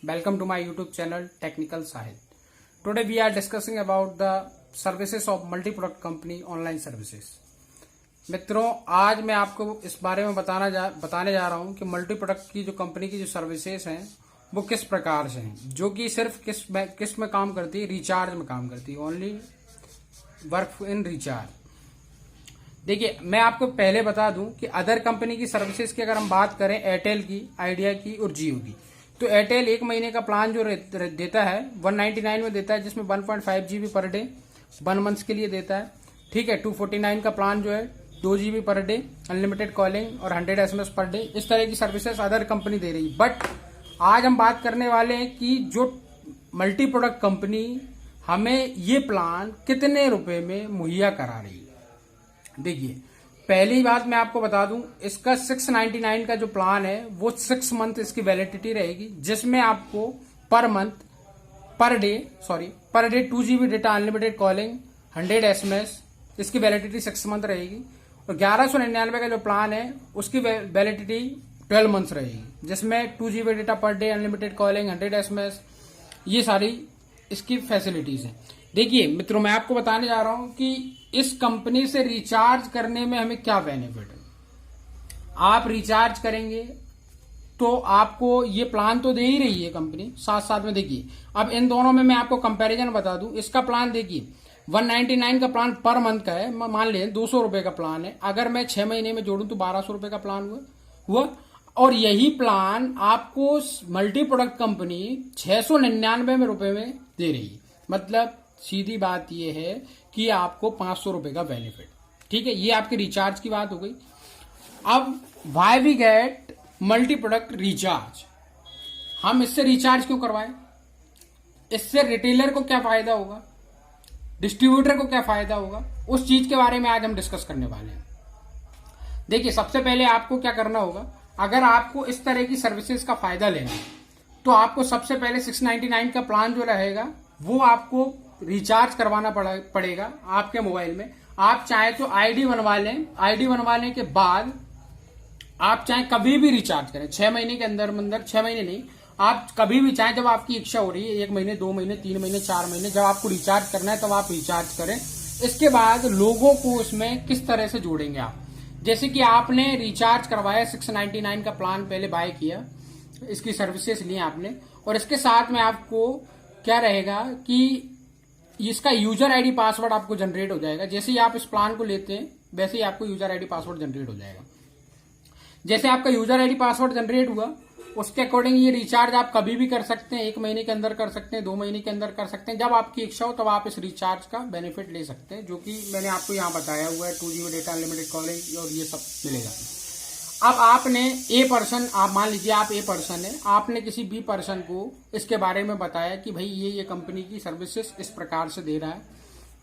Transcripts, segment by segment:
Welcome to my YouTube channel Technical Sahil. Today we are discussing about the services of multi-product company online services. मित्रों, आज मैं आपको इस बारे में बताने जा रहा हूं कि मल्टी प्रोडक्ट की जो कंपनी की जो सर्विसेज हैं वो किस प्रकार से हैं, जो कि सिर्फ किस में काम करती है, रिचार्ज में काम करती है, ओनली वर्क इन रिचार्ज। देखिए, मैं आपको पहले बता दूं कि अदर कंपनी की सर्विसेज की अगर हम बात करें, एयरटेल की, आइडिया की और जियो की, तो एयरटेल एक महीने का प्लान जो देता है 199 में देता है, जिसमें 1.5 GB पर डे 1 मंथ के लिए देता है। ठीक है, 249 का प्लान जो है 2 GB per day, unlimited calling और 100 SMS पर डे। इस तरह की सर्विसेज अदर कंपनी दे रही। बट आज हम बात करने वाले हैं कि जो मल्टी प्रोडक्ट कंपनी हमें ये प्लान कितने रुपए में मुहैया करा रही है। देखिए, पहली बात मैं आपको बता दूं, इसका 699 का जो प्लान है वो 6 मंथ इसकी वैलिडिटी रहेगी, जिसमें आपको per day 2 GB data, unlimited calling, 100 SMS, इसकी वैलिडिटी 6 मंथ रहेगी। और 1199 का जो प्लान है उसकी वैलिडिटी 12 मंथ्स रहेगी, जिसमें 2 GB data per day, unlimited calling, 100 SMS, ये सारी इसकी फैसिलिटीज हैं। देखिए मित्रों, मैं आपको बताने जा रहा हूं कि इस कंपनी से रिचार्ज करने में हमें क्या बेनिफिट है। आप रिचार्ज करेंगे तो आपको ये प्लान तो दे ही रही है कंपनी, साथ साथ में देखिए, अब इन दोनों में मैं आपको कंपैरिजन बता दूं। इसका प्लान देखिए 199 का प्लान पर मंथ का है, मान लें 200 रुपए का प्लान है। अगर मैं 6 महीने में जोड़ूं तो 1200 रुपए का प्लान हुआ। और यही प्लान आपको मल्टी प्रोडक्ट कंपनी 699 रुपए में दे रही है। मतलब सीधी बात यह है कि आपको 500 रुपए का बेनिफिट। ठीक है, ये आपके रिचार्ज की बात हो गई। अब why we get multi product recharge, हम इससे रिचार्ज क्यों करवाएं? इससे रिटेलर को क्या फायदा होगा, डिस्ट्रीब्यूटर को क्या फायदा होगा, उस चीज के बारे में आज हम डिस्कस करने वाले हैं। देखिए, सबसे पहले आपको क्या करना होगा, अगर आपको इस तरह की सर्विसेज का फायदा लेना है तो आपको सबसे पहले 699 का प्लान जो रहेगा वो आपको रिचार्ज करवाना पड़ेगा आपके मोबाइल में। आप चाहे तो आईडी बनवा लें, आईडी बनवाने के बाद आप चाहे कभी भी रिचार्ज करें, 6 महीने के अंदर 6 महीने नहीं, आप कभी भी चाहे, जब आपकी इच्छा हो रही है, 1 महीने, 2 महीने, 3 महीने, 4 महीने, जब आपको रिचार्ज करना है तब आप रिचार्ज करें। इसके बाद लोगों को उसमें किस तरह से जोड़ेंगे आप, जैसे कि आपने रिचार्ज करवाया, 699 का प्लान पहले बाय किया, इसकी सर्विसेज ली आपने, और इसके साथ में आपको क्या रहेगा कि इसका यूजर आईडी पासवर्ड आपको जनरेट हो जाएगा। जैसे ही आप इस प्लान को लेते हैं वैसे ही आपको यूजर आईडी पासवर्ड जनरेट हो जाएगा। जैसे आपका यूजर आईडी पासवर्ड जनरेट हुआ, उसके अकॉर्डिंग ये रिचार्ज आप कभी भी कर सकते हैं, 1 महीने के अंदर कर सकते हैं, 2 महीने के अंदर कर सकते हैं, जब आपकी इच्छा हो तब आप इस रिचार्ज का बेनिफिट ले सकते हैं, जो कि मैंने आपको यहाँ बताया हुआ है। 2 GB डेटा, अनलिमिटेड कॉलिंग और ये सब मिलेगा। अब आपने आप मान लीजिए आप ए पर्सन है, आपने किसी बी पर्सन को इसके बारे में बताया कि भाई ये कंपनी की सर्विसेज इस प्रकार से दे रहा है,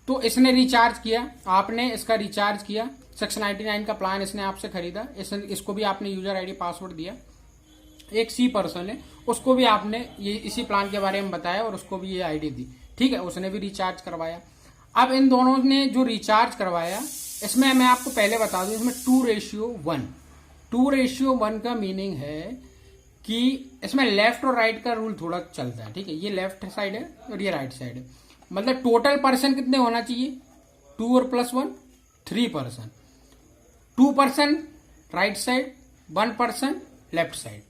तो इसने रिचार्ज किया, आपने इसका रिचार्ज किया, 699 का प्लान इसने आपसे खरीदा, इसको भी आपने यूजर आईडी पासवर्ड दिया। एक सी पर्सन है, उसको भी आपने ये इसी प्लान के बारे में बताया और उसको भी ये आईडी दी। ठीक है, उसने भी रिचार्ज करवाया। अब इन दोनों ने जो रिचार्ज करवाया, इसमें मैं आपको पहले बता दूं, इसमें 2:1 2:1 का मीनिंग है कि इसमें लेफ्ट और राइट का रूल थोड़ा चलता है। ठीक है, ये लेफ्ट साइड है और ये राइट साइड है। मतलब टोटल पर्सन कितने होना चाहिए, 2 और +1 3 person, 2 person right side, 1 person left side.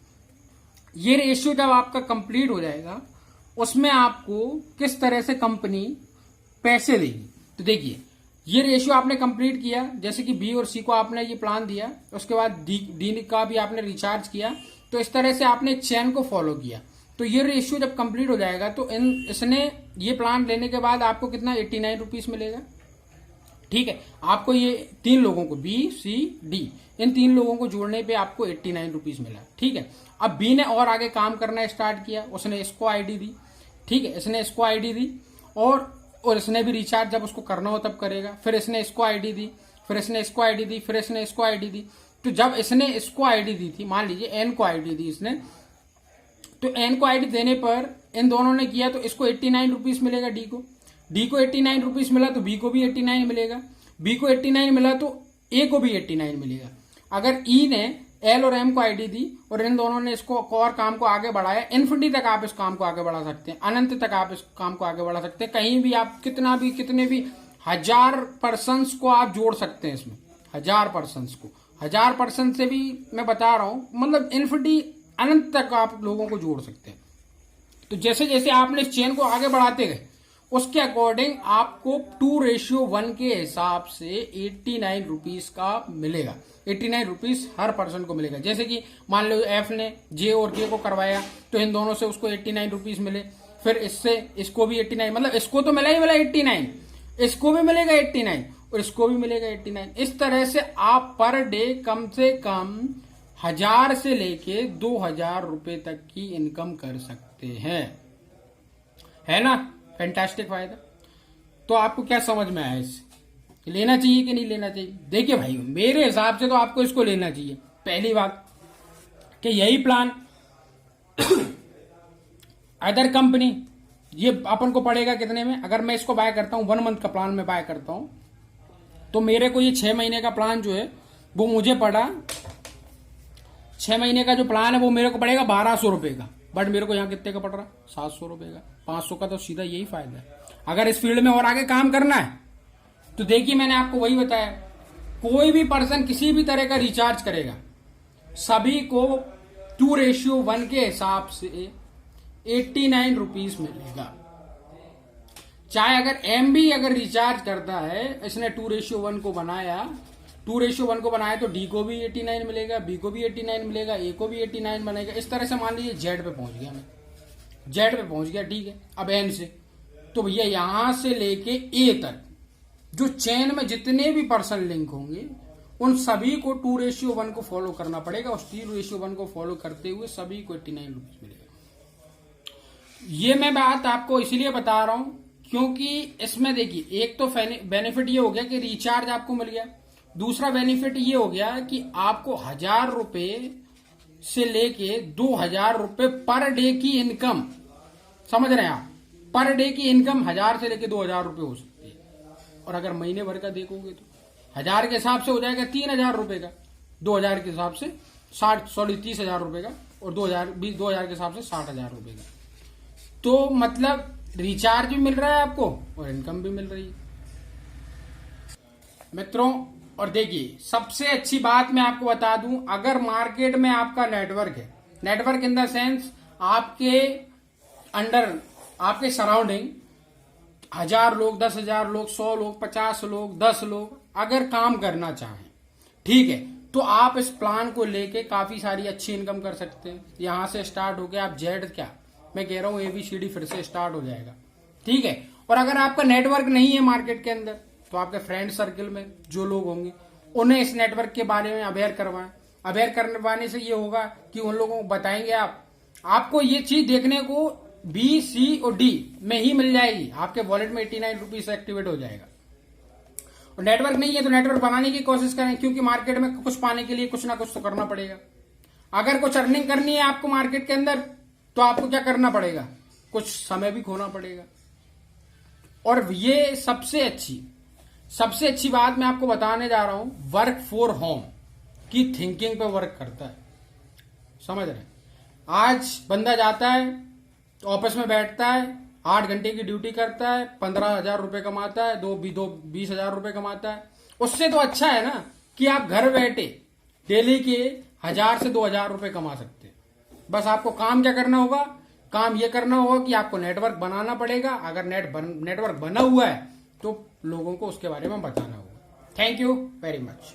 ये रेशियो जब आपका कंप्लीट हो जाएगा, उसमें आपको किस तरह से कंपनी पैसे देगी। तो देखिए, ये रेशियो आपने कंप्लीट किया, जैसे कि बी और सी को आपने ये प्लान दिया, उसके बाद डी का भी आपने रिचार्ज किया, तो इस तरह से आपने एक चेन को फॉलो किया। तो ये रेशियो जब कंप्लीट हो जाएगा तो इसने ये प्लान लेने के बाद आपको कितना 89 रुपीज मिलेगा। ठीक है, आपको ये 3 लोगों को, बी सी डी, इन 3 लोगों को जोड़ने पे आपको 89 रुपीज मिला। ठीक है, अब बी ने और आगे काम करना स्टार्ट किया, उसने इसको आईडी दी। ठीक है, इसने इसको आईडी दी और इसने भी रिचार्ज जब उसको करना हो तब करेगा। फिर इसने इसको आईडी दी, फिर इसने इसको आईडी दी, फिर इसने इसको आईडी दी। तो जब इसने इसको आईडी दी थी, मान लीजिए एन को आईडी दी इसने, तो एन को आईडी देने पर इन दोनों ने किया तो इसको 89 रुपीज मिलेगा। डी को 89 रुपीज मिला तो बी को भी 89 मिलेगा, बी को 89 मिला तो ए को भी 89 मिलेगा। अगर ई ने एल और एम को आईडी दी और इन दोनों ने इसको और काम को आगे बढ़ाया। इन्फिनिटी तक आप इस काम को आगे बढ़ा सकते हैं, अनंत तक आप इस काम को आगे बढ़ा सकते हैं। कहीं भी आप कितने भी 1000 पर्सन्स को आप जोड़ सकते हैं इसमें, 1000 पर्सन्स को, 1000 पर्सन से भी मैं बता रहा हूं, मतलब इन्फिनिटी अनंत तक आप लोगों को जोड़ सकते हैं। तो जैसे जैसे आपने इस चेन को आगे बढ़ाते गए उसके अकॉर्डिंग आपको 2:1 के हिसाब से 89 रुपीज का मिलेगा। 89 रुपीज हर पर्सन को मिलेगा। जैसे कि मान लो एफ ने जे और के को करवाया तो इन दोनों से उसको 89 रुपीज मिले, फिर इससे इसको भी 89, मतलब इसको तो मिला ही मिला 89, इसको भी मिलेगा 89 और इसको भी मिलेगा 89। इस तरह से आप पर डे कम से कम 1000 से लेके 2000 रुपए तक की इनकम कर सकते हैं, है ना। फैंटास्टिक फायदा। तो आपको क्या समझ में आया इससे, लेना चाहिए कि नहीं लेना चाहिए? देखिए भाई, मेरे हिसाब से तो आपको इसको लेना चाहिए। पहली बात कि यही प्लान अदर कंपनी, ये अपन को पड़ेगा कितने में? अगर मैं इसको बाय करता हूं 1 मंथ का प्लान में बाय करता हूं तो मेरे को ये 6 महीने का प्लान जो है वो मुझे पड़ा, 6 महीने का जो प्लान है वो मेरे को पड़ेगा 1200 रुपए का। बट मेरे को यहाँ कितने का पड़ रहा? 700 रुपए का। 500 का तो सीधा यही फायदा है। अगर इस फील्ड में और आगे काम करना है तो देखिए, मैंने आपको वही बताया, कोई भी पर्सन किसी भी तरह का रिचार्ज करेगा सभी को 2:1 के हिसाब से 89 रुपीज मिलेगा। चाहे अगर एम भी अगर रिचार्ज करता है, इसने 2:1 को बनाया, 2:1 को बनाया तो डी को भी 89 मिलेगा, बी को भी 89 मिलेगा, ए को भी 89 बनेगा। इस तरह से मान लीजिए जेड पे पहुंच गया, मैं जेड पे पहुंच गया, ठीक है। अब एन से तो भैया यहां से लेके ए तक जो चेन में जितने भी पर्सन लिंक होंगे उन सभी को 2:1 को फॉलो करना पड़ेगा और 2:1 को फॉलो करते हुए सभी को 89 रुपीज मिलेगा। ये मैं बात आपको इसलिए बता रहा हूं क्योंकि इसमें देखिए, एक तो बेनिफिट ये हो गया कि रिचार्ज आपको मिल गया, दूसरा बेनिफिट ये हो गया कि आपको 1000 रुपए से लेके 2000 रुपए पर डे की इनकम, समझ रहे हैं आप, पर डे की इनकम 1000 से लेके 2000 रुपए हो सकती है। और अगर महीने भर का देखोगे तो 1000 के हिसाब से हो जाएगा 3000 रुपए का, 2000 के हिसाब से 30,000 रुपए का, और 2000 के हिसाब से 60,000 रुपए का। तो मतलब रिचार्ज भी मिल रहा है आपको और इनकम भी मिल रही है मित्रों। और देखिए, सबसे अच्छी बात मैं आपको बता दूं, अगर मार्केट में आपका नेटवर्क है, नेटवर्क इन द सेंस आपके अंडर, आपके सराउंडिंग 1000 लोग, 10,000 लोग, 100 लोग, 50 लोग, 10 लोग अगर काम करना चाहें, ठीक है, तो आप इस प्लान को लेके काफी सारी अच्छी इनकम कर सकते हैं। यहां से स्टार्ट होके आप जेड, क्या मैं कह रहा हूं, ABCD फिर से स्टार्ट हो जाएगा, ठीक है। और अगर आपका नेटवर्क नहीं है मार्केट के अंदर तो आपके फ्रेंड सर्कल में जो लोग होंगे उन्हें इस नेटवर्क के बारे में अवेयर करवाएं। अवेयर करवाने से ये होगा कि उन लोगों को बताएंगे आपको ये चीज देखने को B, C और D में ही मिल जाएगी, आपके वॉलेट में 89 रुपीज एक्टिवेट हो जाएगा। और नेटवर्क नहीं है तो नेटवर्क बनाने की कोशिश करें, क्योंकि मार्केट में कुछ पाने के लिए कुछ ना कुछ तो करना पड़ेगा। अगर कुछ अर्निंग करनी है आपको मार्केट के अंदर तो आपको क्या करना पड़ेगा, कुछ समय भी खोना पड़ेगा। और ये सबसे अच्छी बात मैं आपको बताने जा रहा हूं, वर्क फॉर होम की थिंकिंग पे वर्क करता है, समझ रहे हैं। आज बंदा जाता है ऑफिस में बैठता है, 8 घंटे की ड्यूटी करता है, 15,000 रुपए कमाता है, 20,000 रुपए कमाता है। उससे तो अच्छा है ना कि आप घर बैठे डेली के 1000 से 2000 रुपए कमा सकते हैं। बस आपको काम क्या करना होगा, काम ये करना होगा कि आपको नेटवर्क बनाना पड़ेगा। अगर नेटवर्क बना हुआ है तो लोगों को उसके बारे में बताना होगा। Thank you very much.